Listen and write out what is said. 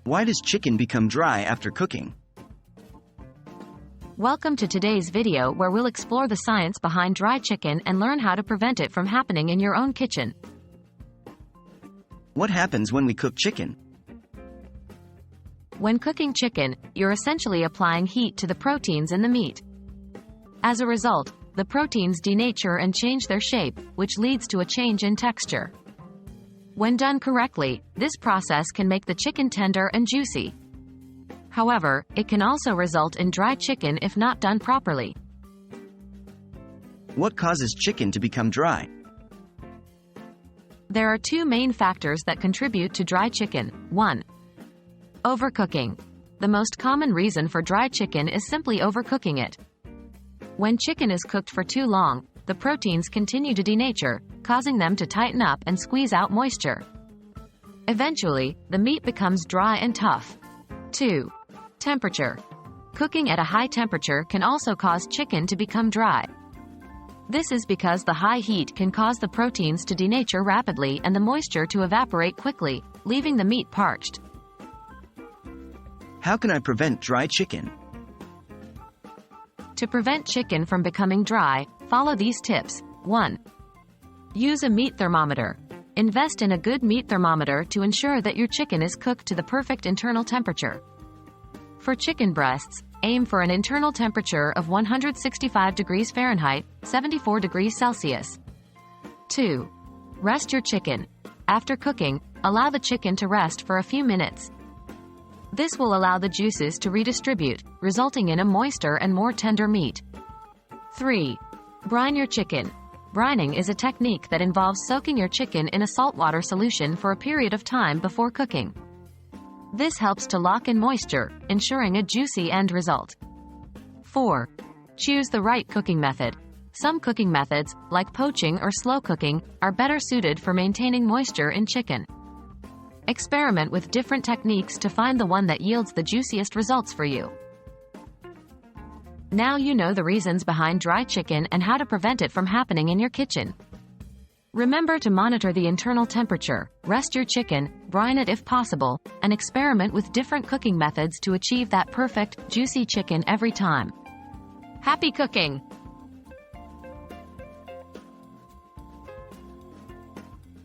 Why does chicken become dry after cooking? Welcome to today's video where we'll explore the science behind dry chicken and learn how to prevent it from happening in your own kitchen. What happens when we cook chicken? When cooking chicken, you're essentially applying heat to the proteins in the meat. As a result, the proteins denature and change their shape, which leads to a change in texture. When done correctly, this process can make the chicken tender and juicy. However, it can also result in dry chicken if not done properly. What causes chicken to become dry? There are two main factors that contribute to dry chicken. 1. Overcooking. The most common reason for dry chicken is simply overcooking it. When chicken is cooked for too long, the proteins continue to denature, causing them to tighten up and squeeze out moisture. Eventually, the meat becomes dry and tough. 2. Temperature. Cooking at a high temperature can also cause chicken to become dry. This is because the high heat can cause the proteins to denature rapidly and the moisture to evaporate quickly, leaving the meat parched. How can I prevent dry chicken? To prevent chicken from becoming dry, follow these tips. 1. Use a meat thermometer. Invest in a good meat thermometer to ensure that your chicken is cooked to the perfect internal temperature. For chicken breasts, aim for an internal temperature of 165 degrees Fahrenheit, 74 degrees Celsius. 2. Rest your chicken. After cooking, allow the chicken to rest for a few minutes. This will allow the juices to redistribute, resulting in a moister and more tender meat. 3. Brine your chicken. Brining is a technique that involves soaking your chicken in a saltwater solution for a period of time before cooking. This helps to lock in moisture, ensuring a juicy end result. 4. Choose the right cooking method. Some cooking methods, like poaching or slow cooking, are better suited for maintaining moisture in chicken. Experiment with different techniques to find the one that yields the juiciest results for you. Now you know the reasons behind dry chicken and how to prevent it from happening in your kitchen. Remember to monitor the internal temperature, rest your chicken, brine it if possible, and experiment with different cooking methods to achieve that perfect, juicy chicken every time. Happy cooking!